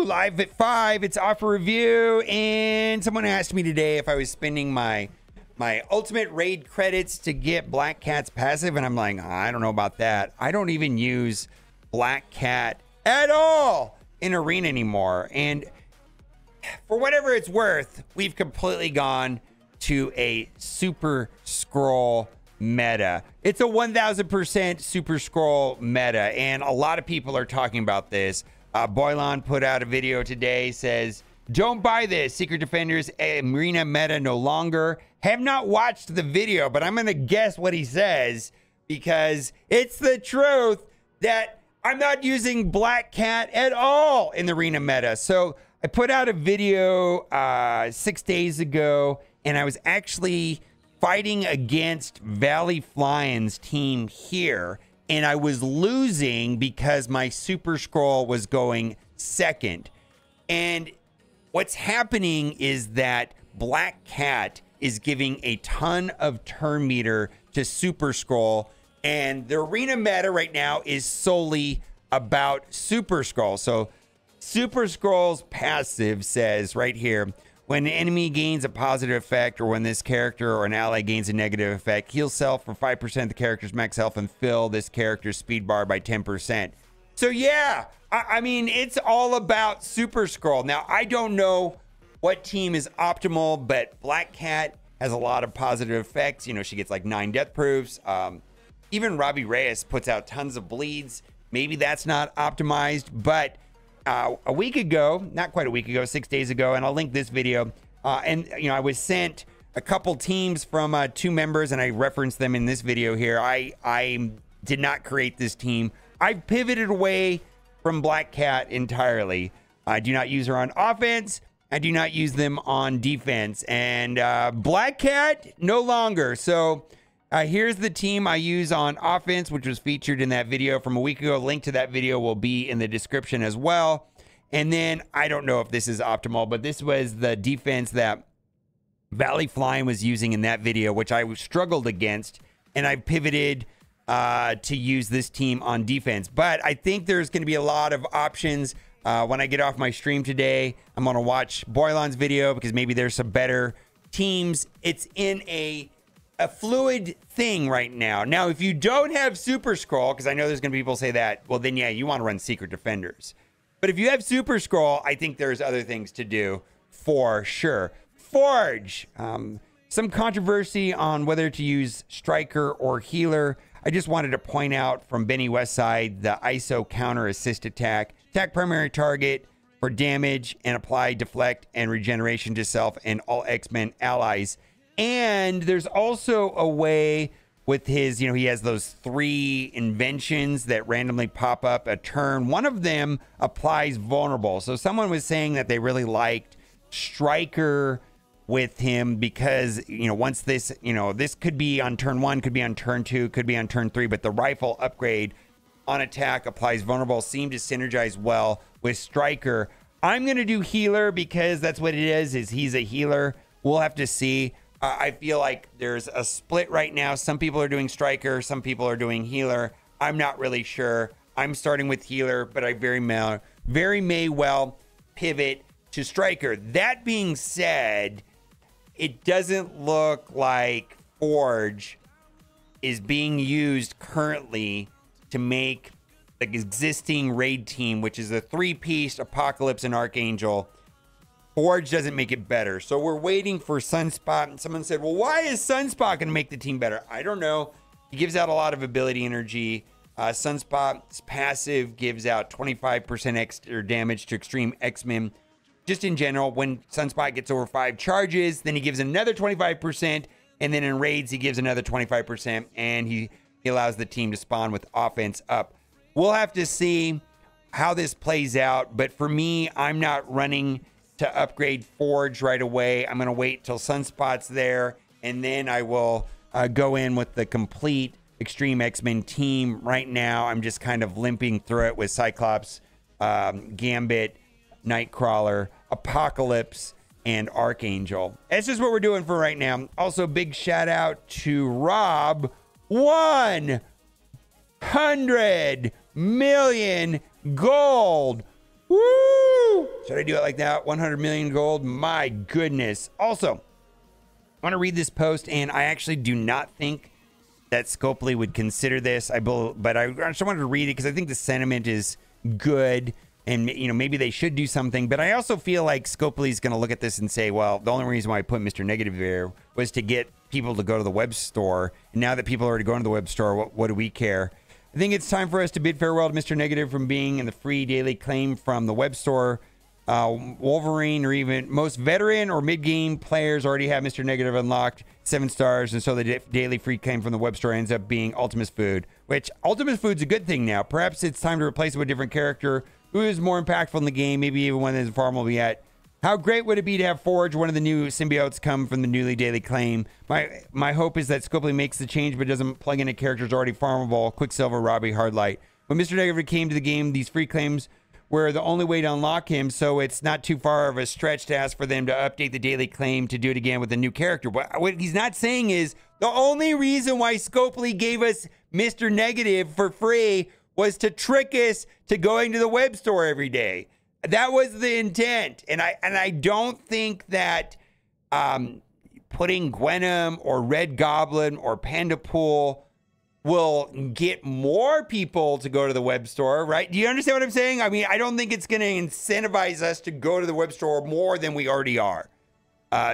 Woo! Live at 5. It's offer review, and someone asked me today if I was spending my ultimate raid credits to get Black Cat's passive, and I'm like, I don't know about that. I don't even use Black Cat at all in Arena anymore, and for whatever it's worth, we've completely gone to a Super Scroll meta. It's a 1000% Super Scroll meta, and a lot of people are talking about this. Boylon put out a video today, says, don't buy this. Secret Defenders Arena meta no longer. Have not watched the video, but I'm going to guess what he says because it's the truth that I'm not using Black Cat at all in the Arena meta. So I put out a video 6 days ago, and I was actually fighting against Valley Flying's team here, and I was losing because my Super Scroll was going second. And what's happening is that Black Cat is giving a ton of turn meter to Super Scroll, and the Arena meta right now is solely about Super Scroll. So Super Scroll's passive says right here, when an enemy gains a positive effect or when this character or an ally gains a negative effect, heal self for 5% of the character's max health and fill this character's speed bar by 10%. So yeah, I mean, it's all about Super Scroll. Now, I don't know what team is optimal, but Black Cat has a lot of positive effects. You know, she gets like 9 death proofs. Even Robbie Reyes puts out tons of bleeds. Maybe that's not optimized, but a week ago, not quite a week ago, 6 days ago, and I'll link this video. And you know, I was sent a couple teams from 2 members, and I referenced them in this video here. I did not create this team. I pivoted away from Black Cat entirely. I do not use her on offense. I do not use them on defense. And Black Cat no longer. So here's the team I use on offense, which was featured in that video from a week ago. Link to that video will be in the description as well. And then I don't know if this is optimal, but this was the defense that Valley Flying was using in that video, which I struggled against. And I pivoted to use this team on defense. But I think there's going to be a lot of options. When I get off my stream today, I'm going to watch Boylon's video because maybe there's some better teams. It's in a fluid thing right now. Now, if you don't have Super Scroll, because I know there's going to be people say that, well, then, yeah, you want to run Secret Defenders. But if you have Super Scroll, I think there's other things to do for sure. Forge. Some controversy on whether to use Striker or Healer. I just wanted to point out from Benny Westside, the ISO counter assist attack. Attack primary target for damage and apply deflect and regeneration to self and all X-Men allies. And there's also a way with his, you know, he has those 3 inventions that randomly pop up a turn. One of them applies vulnerable. So someone was saying that they really liked Striker with him because, you know, once this, you know, this could be on turn 1, could be on turn 2, could be on turn 3, but the rifle upgrade on attack applies vulnerable seem to synergize well with Striker. I'm going to do Healer because that's what it is he's a healer. We'll have to see. I feel like there's a split right now. Some people are doing Striker. Some people are doing Healer. I'm not really sure. I'm starting with Healer, but I very may well pivot to Striker. That being said, it doesn't look like Forge is being used currently to make the existing raid team, which is a 3-piece Apocalypse and Archangel. Forge doesn't make it better. So we're waiting for Sunspot. And someone said, well, why is Sunspot going to make the team better? I don't know. He gives out a lot of ability energy. Sunspot's passive gives out 25% extra damage to extreme X-Men. Just in general, when Sunspot gets over 5 charges, then he gives another 25%. And then in raids, he gives another 25%. And he allows the team to spawn with offense up. We'll have to see how this plays out. But for me, I'm not running to upgrade Forge right away. I'm going to wait till Sunspot's there, and then I will go in with the complete Extreme X-Men team. Right now, I'm just kind of limping through it with Cyclops, Gambit, Nightcrawler, Apocalypse, and Archangel. That's just what we're doing for right now. Also, big shout out to Rob. 100 million gold. Woo! Should I do it like that? 100 million gold? My goodness. Also, I want to read this post, and I actually do not think that Scopely would consider this. But I just wanted to read it because I think the sentiment is good, and maybe they should do something. But I also feel like Scopely's going to look at this and say, well, the only reason why I put Mr. Negative there was to get people to go to the web store. And now that people are already going to the web store, what do we care? I think it's time for us to bid farewell to Mr. Negative from being in the free daily claim from the web store. Wolverine or even most veteran or mid-game players already have Mr. Negative unlocked 7 stars, and so the daily free claim from the web store ends up being Ultimus Food, which Ultimus Food's a good thing now. Perhaps it's time to replace it with a different character who is more impactful in the game, maybe even one that isn't farmable yet. How great would it be to have Forge, one of the new symbiotes, come from the newly daily claim? My hope is that Scopely makes the change but doesn't plug in a characters already farmable. Quicksilver, Robbie, Hardlight. When Mr. Negative came to the game, these free claims were the only way to unlock him, so it's not too far of a stretch to ask for them to update the daily claim to do it again with a new character. What he's not saying is the only reason why Scopely gave us Mr. Negative for free was to trick us to going to the web store every day. That was the intent. And I don't think that putting Gwenum or Red Goblin or Panda Pool will get more people to go to the web store, right? Do you understand what I'm saying? I mean, I don't think it's going to incentivize us to go to the web store more than we already are.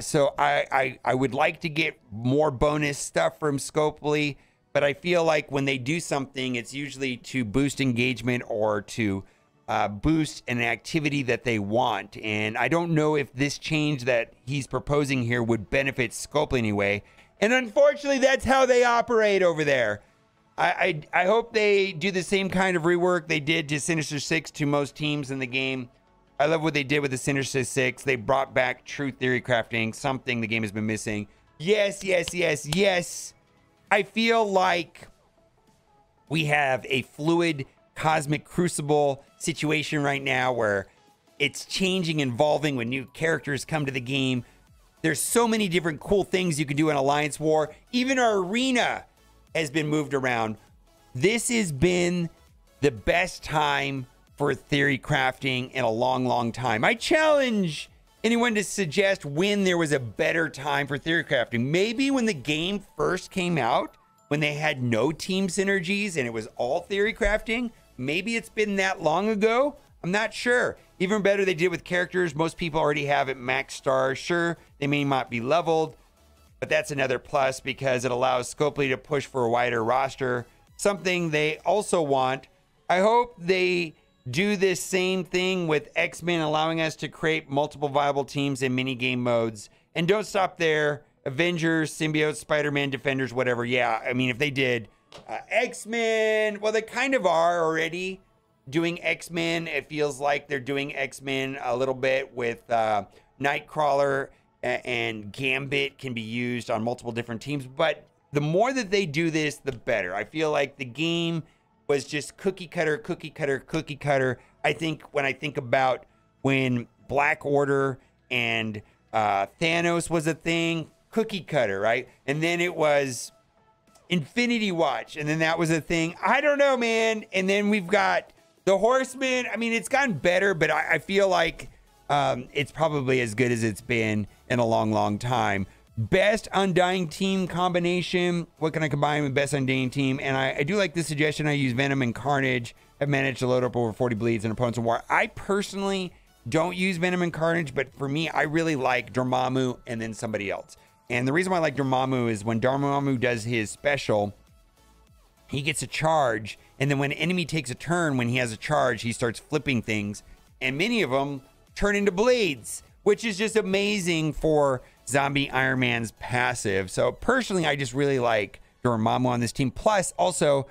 So I would like to get more bonus stuff from Scopely, but I feel like when they do something, it's usually to boost engagement or to boost an activity that they want. And I don't know if this change that he's proposing here would benefit Scopely anyway. And unfortunately, that's how they operate over there. I hope they do the same kind of rework they did to Sinister Six to most teams in the game. I love what they did with the Sinister Six. They brought back true theory crafting, something the game has been missing. Yes, yes, yes, yes. I feel like we have a fluid cosmic crucible situation right now where it's changing, evolving when new characters come to the game. There's so many different cool things you can do in Alliance War. Even our arena has been moved around. This has been the best time for theory crafting in a long, long time. I challenge anyone to suggest when there was a better time for theory crafting. Maybe when the game first came out, when they had no team synergies and it was all theory crafting. Maybe it's been that long ago. I'm not sure. Even better, they did with characters most people already have at max stars. Sure, they may not be leveled, but that's another plus because it allows Scopely to push for a wider roster, something they also want. I hope they do this same thing with X-Men, allowing us to create multiple viable teams in mini-game modes. And don't stop there. Avengers, Symbiotes, Spider-Man, Defenders, whatever. Yeah, I mean, if they did X-Men, well, they kind of are already doing X-Men. It feels like they're doing X-Men a little bit with Nightcrawler and Gambit can be used on multiple different teams. But the more that they do this, the better. I feel like the game was just cookie cutter, cookie cutter, cookie cutter. I think when I think about when Black Order and Thanos was a thing, cookie cutter, right? And then it was Infinity Watch, and then that was a thing. I don't know, man. And then we've got the Horsemen. I mean, it's gotten better, but I feel like it's probably as good as it's been in a long, long time. Best Undying Team combination. What can I combine with Best Undying Team? And I do like this suggestion. I use Venom and Carnage. I've managed to load up over 40 bleeds and opponents in war. I personally don't use Venom and Carnage, but for me, I really like Dormammu and then somebody else. And the reason why I like Dormammu is when Dormammu does his special, he gets a charge. And then when an enemy takes a turn, when he has a charge, he starts flipping things. And many of them turn into blades, which is just amazing for Zombie Iron Man's passive. So personally, I just really like Dormammu on this team. Plus, also,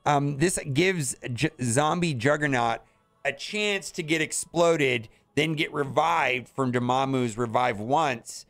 this gives Zombie Juggernaut a chance to get exploded, then get revived from Dormammu's revive once.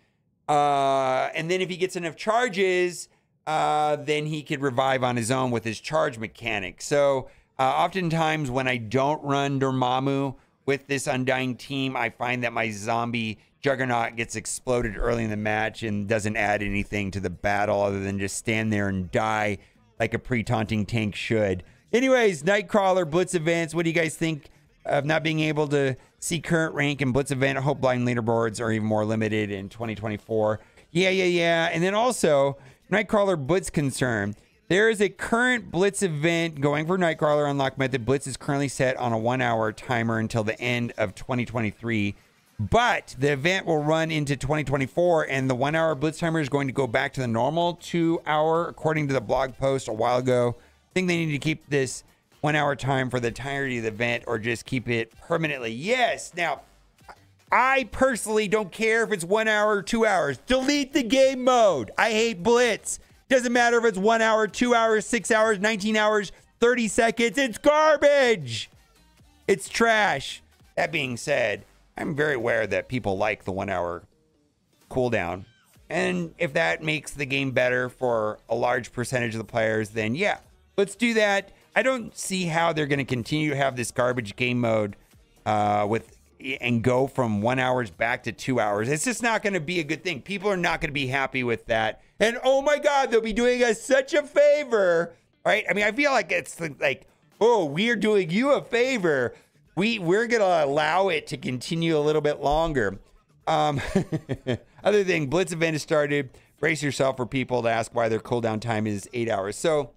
And then if he gets enough charges, then he could revive on his own with his charge mechanic. So oftentimes when I don't run Dormammu with this Undying Team, I find that my Zombie Juggernaut gets exploded early in the match and doesn't add anything to the battle other than just stand there and die like a pre-taunting tank should. Anyways, Nightcrawler, Blitz events. What do you guys think of not being able to See current rank and Blitz event. I hope blind leaderboards are even more limited in 2024. Yeah. And then also, Nightcrawler Blitz concern. There is a current Blitz event going for Nightcrawler unlock method. Blitz is currently set on a 1-hour timer until the end of 2023. But the event will run into 2024, and the 1-hour Blitz timer is going to go back to the normal 2-hour, according to the blog post a while ago. I think they need to keep this 1-hour time for the entirety of the event, or just keep it permanently. Yes. Now, I personally don't care if it's 1 hour or 2 hours. Delete the game mode. I hate Blitz. Doesn't matter if it's 1 hour, 2 hours, 6 hours, 19 hours, 30 seconds. It's garbage. It's trash. That being said, I'm very aware that people like the 1 hour cooldown. And if that makes the game better for a large percentage of the players, then yeah, let's do that. I don't see how they're going to continue to have this garbage game mode and go from 1 hour back to 2 hours. It's just not going to be a good thing. People are not going to be happy with that. And oh my God, they'll be doing us such a favor, right? I mean, I feel like it's like, oh, we're doing you a favor. We're going to allow it to continue a little bit longer. Other thing, Blitz event has started. Brace yourself for people to ask why their cooldown time is 8 hours. So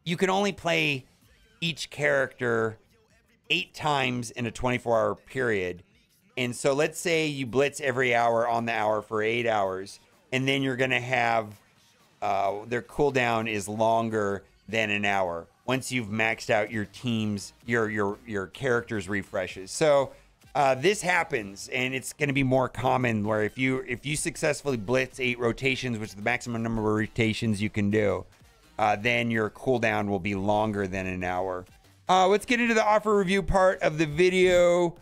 you can only play each character 8 times in a 24-hour period. And so let's say you blitz every hour on the hour for 8 hours, and then you're going to have their cooldown is longer than an hour once you've maxed out your team's, your character's refreshes. So this happens, and it's going to be more common where if you successfully blitz 8 rotations, which is the maximum number of rotations you can do, then your cooldown will be longer than an hour. Let's get into the offer review part of the video.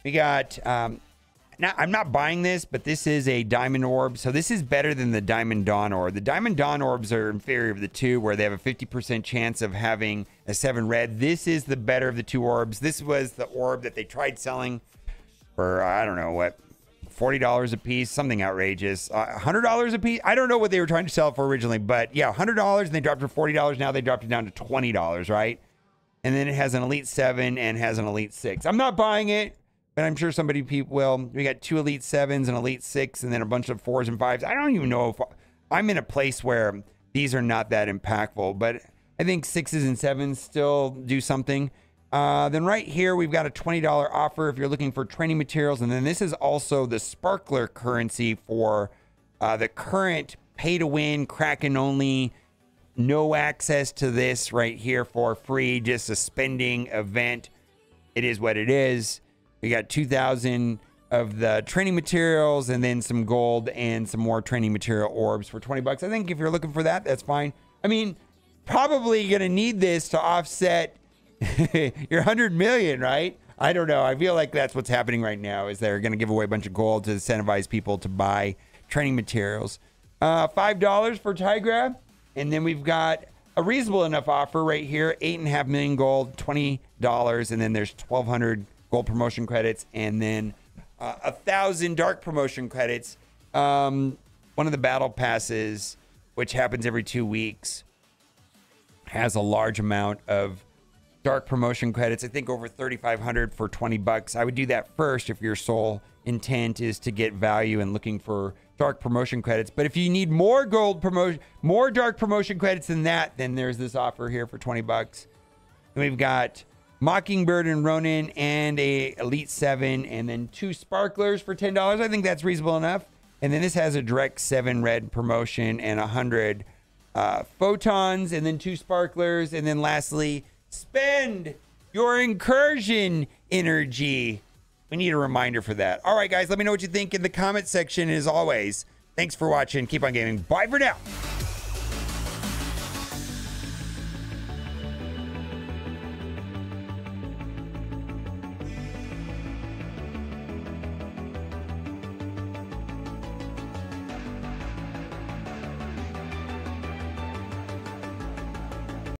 We got, now I'm not buying this, but this is a Diamond Orb. So this is better than the Diamond Dawn Orb. The Diamond Dawn Orbs are inferior of the two, where they have a 50% chance of having a 7 red. This is the better of the 2 orbs. This was the orb that they tried selling for, I don't know what, $40 a piece, something outrageous. $100 a piece. I don't know what they were trying to sell for originally, but yeah, $100, and they dropped it for $40. Now they dropped it down to $20, right? And then it has an Elite 7 and has an Elite 6. I'm not buying it, but I'm sure somebody will. We got 2 Elite 7s, an Elite 6, and then a bunch of 4s and 5s. I don't even know if I'm in a place where these are not that impactful, but I think 6s and 7s still do something. Then right here, we've got a $20 offer if you're looking for training materials. And then this is also the Sparkler currency for the current pay-to-win, Kraken only, no access to this right here for free, just a spending event. It is what it is. We got 2,000 of the training materials and then some gold and some more training material orbs for 20 bucks. I think if you're looking for that, that's fine. I mean, probably going to need this to offset your 100 million, right? I don't know. I feel like that's what's happening right now, is they're going to give away a bunch of gold to incentivize people to buy training materials. $5 for tie grab. And then we've got a reasonable enough offer right here, 8.5 million gold, $20. And then there's 1,200 gold promotion credits, and then 1,000 dark promotion credits. One of the battle passes, which happens every 2 weeks, has a large amount of dark promotion credits. I think over 3,500 for 20 bucks. I would do that first if your sole intent is to get value and looking for dark promotion credits. But if you need more gold promotion, more dark promotion credits than that, then there's this offer here for 20 bucks. And we've got Mockingbird and Ronin and a Elite 7, and then 2 Sparklers for $10. I think that's reasonable enough. And then this has a direct 7 red promotion and 100 photons, and then 2 Sparklers. And then lastly, spend your incursion energy. We need a reminder for that. All right, guys, let me know what you think in the comment section. As always, thanks for watching. Keep on gaming. Bye for now.